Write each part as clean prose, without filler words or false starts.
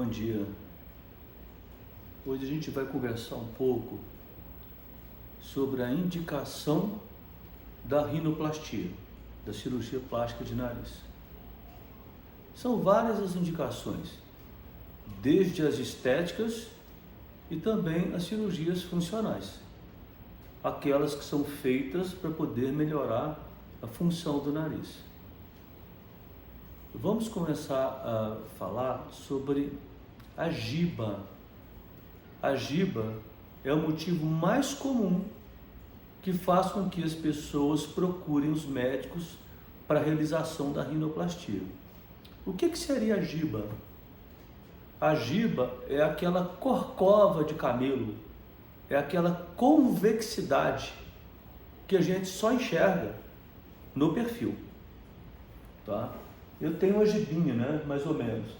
bom dia. Hoje a gente vai conversar um pouco sobre a indicação da rinoplastia, da cirurgia plástica de nariz. São várias as indicações, desde as estéticas e também as cirurgias funcionais, aquelas que são feitas para poder melhorar a função do nariz. Vamos começar a falar sobre a giba. A giba é o motivo mais comum que faz com que as pessoas procurem os médicos para a realização da rinoplastia. O que seria a giba? A giba é aquela corcova de camelo, é aquela convexidade que a gente só enxerga no perfil, tá? Eu tenho uma gibinha, né, mais ou menos.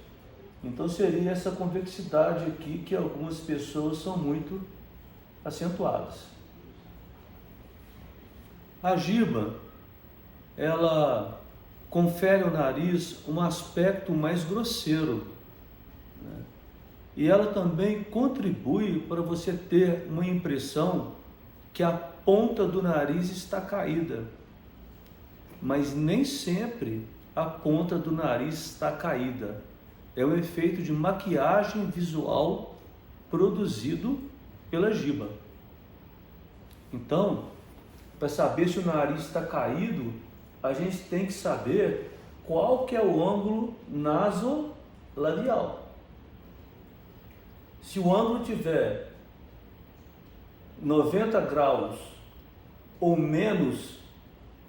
Então seria essa convexidade aqui que algumas pessoas são muito acentuadas. A giba, ela confere ao nariz um aspecto mais grosseiro, né? E ela também contribui para você ter uma impressão que a ponta do nariz está caída, mas nem sempre a ponta do nariz está caída. É o efeito de maquiagem visual produzido pela giba. Então, para saber se o nariz está caído, a gente tem que saber qual que é o ângulo nasolabial. Se o ângulo tiver 90 graus ou menos,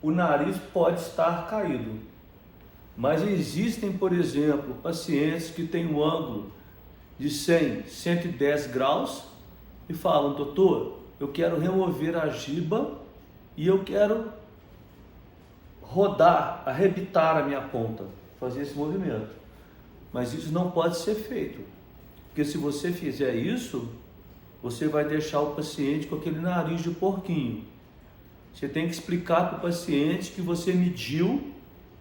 o nariz pode estar caído. Mas existem, por exemplo, pacientes que têm um ângulo de 100, 110 graus e falam: doutor, eu quero remover a giba e eu quero rodar, arrebitar a minha ponta, fazer esse movimento. Mas isso não pode ser feito, porque se você fizer isso, você vai deixar o paciente com aquele nariz de porquinho. Você tem que explicar para o paciente que você mediu,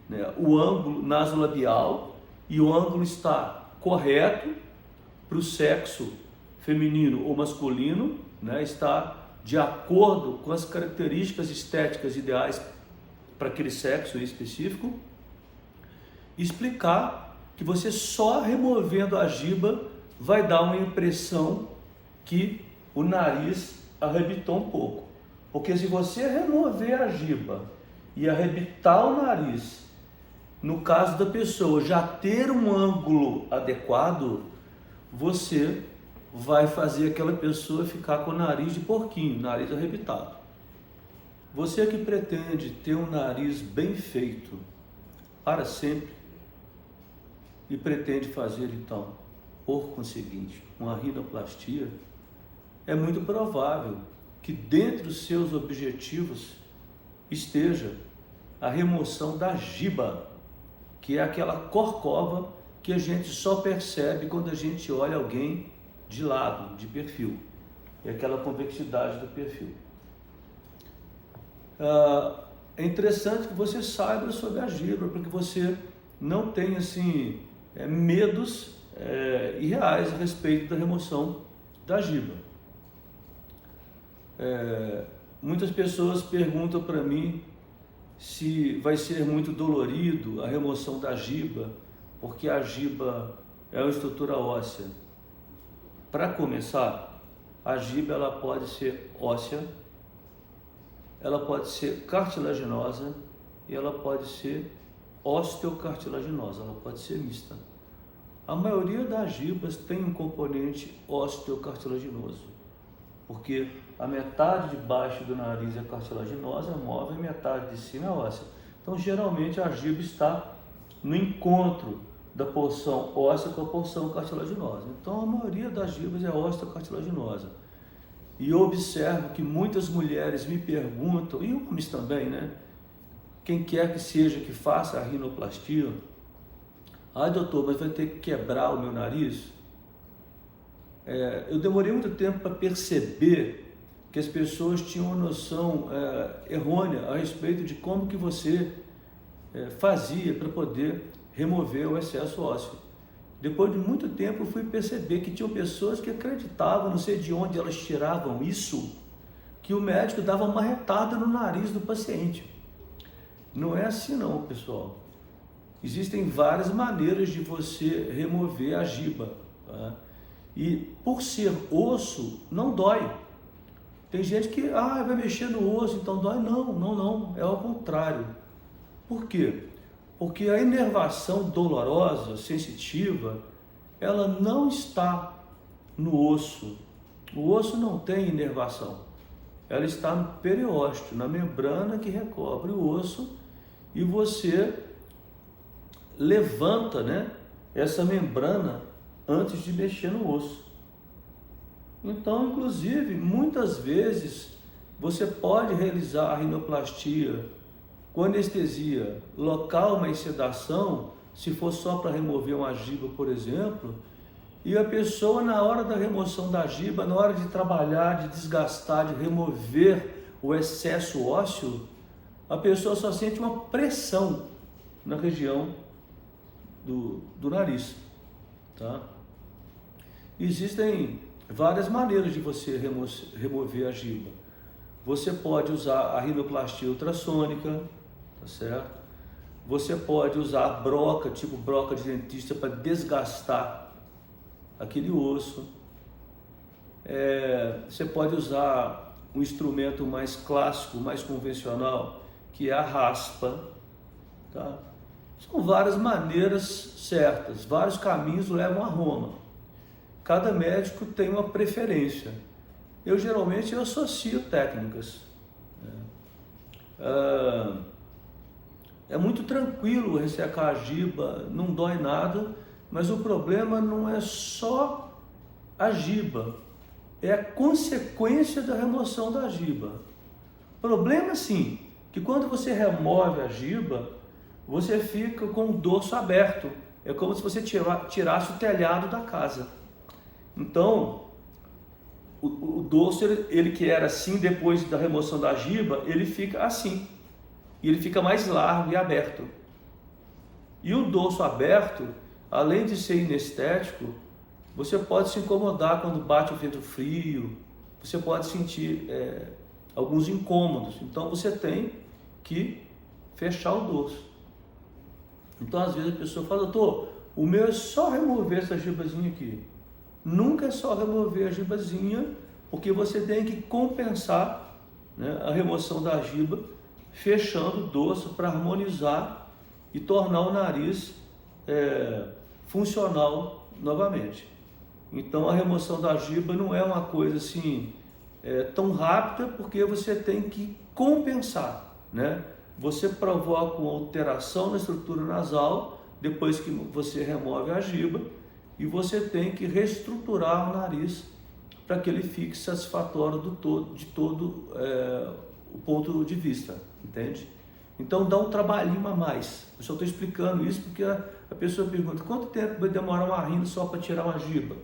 né, o ângulo nasolabial e o ângulo está correto para o sexo feminino ou masculino, né, está de acordo com as características estéticas ideais para aquele sexo em específico. Explicar que você só removendo a giba vai dar uma impressão que o nariz arrebitou um pouco. Porque se você remover a giba e arrebitar o nariz, no caso da pessoa já ter um ângulo adequado, você vai fazer aquela pessoa ficar com o nariz de porquinho, nariz arrebitado. Você que pretende ter um nariz bem feito para sempre e pretende fazer então, por conseguinte, uma rinoplastia, é muito provável que dentre os seus objetivos esteja a remoção da giba, que é aquela corcova que a gente só percebe quando a gente olha alguém de lado, de perfil, é aquela convexidade do perfil. É interessante que você saiba sobre a giba, para que você não tenha assim, medos irreais a respeito da remoção da giba. Muitas pessoas perguntam para mim se vai ser muito dolorido a remoção da giba, porque a giba é uma estrutura óssea. Para começar, a giba ela pode ser óssea, ela pode ser cartilaginosa e ela pode ser osteocartilaginosa, ela pode ser mista. A maioria das gibas tem um componente osteocartilaginoso, porque a metade de baixo do nariz é cartilaginosa, move, a metade de cima é óssea. Então, geralmente, a giba está no encontro da porção óssea com a porção cartilaginosa. Então, a maioria das gibas é osteocartilaginosa. E eu observo que muitas mulheres me perguntam, e homens também, né? Quem quer que seja que faça a rinoplastia, doutor, mas vai ter que quebrar o meu nariz? Eu demorei muito tempo para perceber que as pessoas tinham uma noção errônea a respeito de como que você fazia para poder remover o excesso ósseo. Depois de muito tempo eu fui perceber que tinham pessoas que acreditavam, não sei de onde elas tiravam isso, que o médico dava uma retada no nariz do paciente. Não é assim não, pessoal. Existem várias maneiras de você remover a giba, tá? E por ser osso, não dói. Tem gente que, vai mexer no osso, então dói. Não, é ao contrário. Por quê? Porque a inervação dolorosa, sensitiva, ela não está no osso. O osso não tem inervação. Ela está no periósteo, na membrana que recobre o osso, e você levanta, né, essa membrana antes de mexer no osso. Então, inclusive, muitas vezes você pode realizar a rinoplastia com anestesia local, mas sedação, se for só para remover uma giba, por exemplo, e a pessoa, na hora da remoção da giba, na hora de trabalhar, de desgastar, de remover o excesso ósseo, a pessoa só sente uma pressão na região do nariz, tá? Existem várias maneiras de você remover a giba. Você pode usar a rinoplastia ultrassônica, tá certo? Você pode usar a broca, tipo broca de dentista, para desgastar aquele osso. Você pode usar um instrumento mais clássico, mais convencional, que é a raspa, tá? São várias maneiras certas, vários caminhos levam a Roma. Cada médico tem uma preferência. Eu geralmente associo técnicas. É muito tranquilo ressecar a giba, não dói nada, mas o problema não é só a giba, é a consequência da remoção da giba. O problema, sim, que quando você remove a giba, você fica com o dorso aberto. É como se você tirasse o telhado da casa. Então, o dorso, ele que era assim depois da remoção da giba, ele fica assim. E ele fica mais largo e aberto. E o dorso aberto, além de ser inestético, você pode se incomodar quando bate o vento frio, você pode sentir alguns incômodos. Então você tem que fechar o dorso. Então às vezes a pessoa fala, doutor, o meu é só remover essa gibazinha aqui. Nunca é só remover a gibazinha, porque você tem que compensar, né, a remoção da giba, fechando o dorso para harmonizar e tornar o nariz funcional novamente. Então a remoção da giba não é uma coisa assim tão rápida, porque você tem que compensar, né? Você provoca uma alteração na estrutura nasal depois que você remove a giba, e você tem que reestruturar o nariz para que ele fique satisfatório de todo o ponto de vista, entende? Então dá um trabalhinho a mais. Eu só estou explicando isso porque a pessoa pergunta, quanto tempo vai demorar uma rino só para tirar uma giba?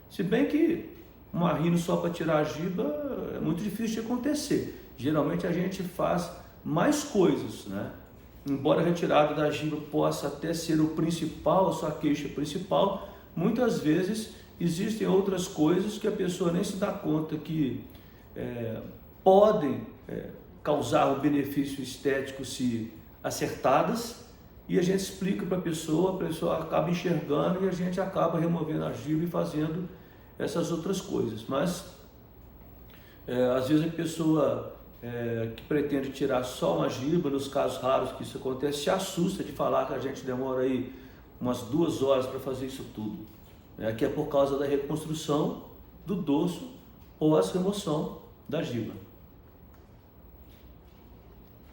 Se bem que uma rino só para tirar a giba é muito difícil de acontecer. Geralmente a gente faz mais coisas, né? Embora a retirada da giba possa até ser o principal, a sua queixa principal, muitas vezes existem outras coisas que a pessoa nem se dá conta que podem causar um benefício estético se acertadas, e a gente explica para a pessoa acaba enxergando e a gente acaba removendo a giba e fazendo essas outras coisas. Mas às vezes a pessoa que pretende tirar só uma giba, nos casos raros que isso acontece, se assusta de falar que a gente demora aí umas 2 horas para fazer isso tudo, que é por causa da reconstrução do dorso pós remoção da giba.